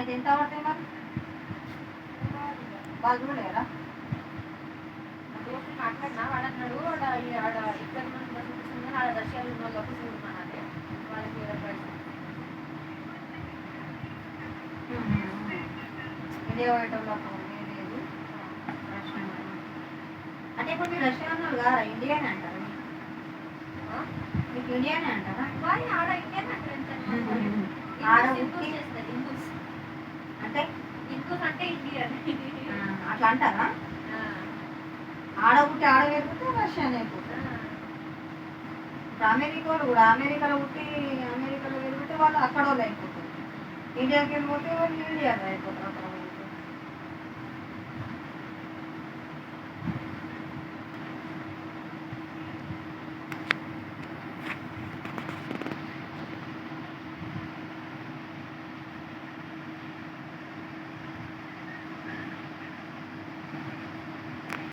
అయితే ఎంత పడతాయి మరి? వాళ్ళు కూడా లేరా? మాట్లాడినా వాడు అన్నాడు ఆడ ఇక్కడ మన ఆడ రష్యాలో ఉన్న వాళ్ళకి చూడమన్నది వాళ్ళకి వేరే ప్రైస్ ఇండియా పోయేటోళ్ళకు లేదు. రష్యా అంటే ఇప్పుడు మీరు రష్యా ఉన్నారు కదా, ఇండియానే అంటారా? మీకు ఇండియానే అంటారా? మరి ఆడ ఇండియన్ ఆడ హిందూస్ అంటే హిందూస్ అంటే ఇండియన్ అట్లా అంటారా? ఆడ పుట్టి ఆడ పెరిగితే రష్యానే అయిపోతుంది. ఇప్పుడు అమెరికాలో కూడా అమెరికాలో పుట్టి అమెరికాలో పెరిగితే వాళ్ళు అక్కడ వాళ్ళు అయిపోతారు. ఇండియాకి వెళ్ళిపోతే వాళ్ళు ఇండియాలో అయిపోతారు.